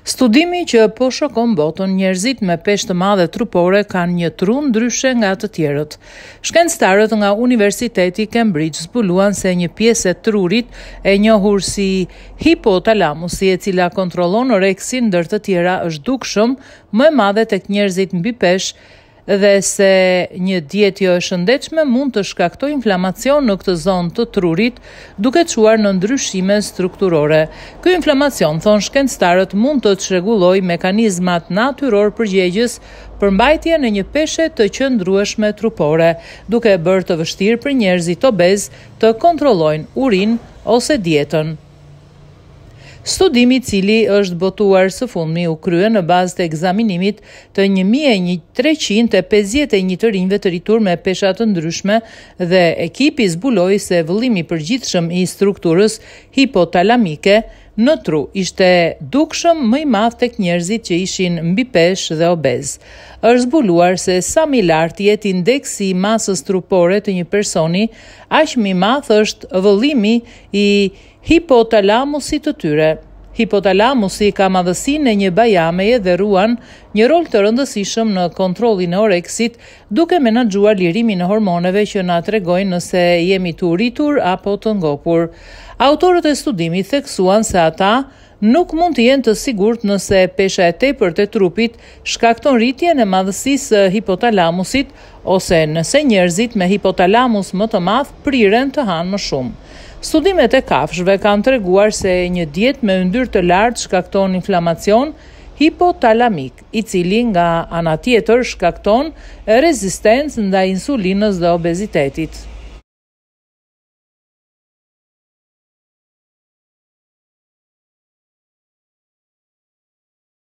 Studimi që po shokon botën, njerëzit me peshë të madhe trupore kanë një tru ndryshe nga të tjerët. Shkencëtarët nga Universiteti Cambridge zbuluan se një pjesë e trurit e njohur si hipotalamusi, e cila kontrollon oreksin ndër të tjera, është dukshëm më e madhe tek njerëzit mbi peshë, dhe se një dietë jo e shëndetshme mund të shkaktojë inflamacion në këtë zonë të trurit, duke çuar në ndryshime strukturore. Ky inflamacion, thon shkencëtarët, mund të çrregullojë mekanizmat natyror përgjegjës për mbajtjen e një peshe të qëndrueshme trupore, duke e bërë të vështirë për njerëzit obez të kontrollojnë urinë ose dietën. Studimi, i cili është botuar së fundmi, u krye në bazë të ekzaminimit të 1351 të rinjve të rritur me pesha të ndryshme, dhe ekipi zbuloi se vëllimi i përgjithshëm i strukturës hipotalamike në tru ishte dukshëm më i madh tek njerëzit që ishin mbi peshë dhe obez. Është zbuluar se sa më i lartë jetë indeksi i masës trupore të një personi, aq më i madh është vëllimi i hipotalamusit të tyre. Hipotalamusi ka madhësinë e një bajameje dhe ruan një rol të rëndësishëm në kontrollin e oreksit, duke menaxhuar lirimin e hormoneve që na tregojnë nëse jemi të uritur apo të ngopur. Autorët e studimit theksuan se ata nuk mund të jenë të sigurt nëse pesha e tepërt e trupit shkakton rritjen e madhësisë së hipotalamusit, ose nëse njerëzit me hipotalamus më të madh priren të hanë më shumë. Studimet e kafshëve kanë treguar se një dietë me yndyrë të lartë shkakton inflamacion hipotalamik, i cili nga ana tjetër shkakton rezistencë ndaj insulinës dhe obezitetit.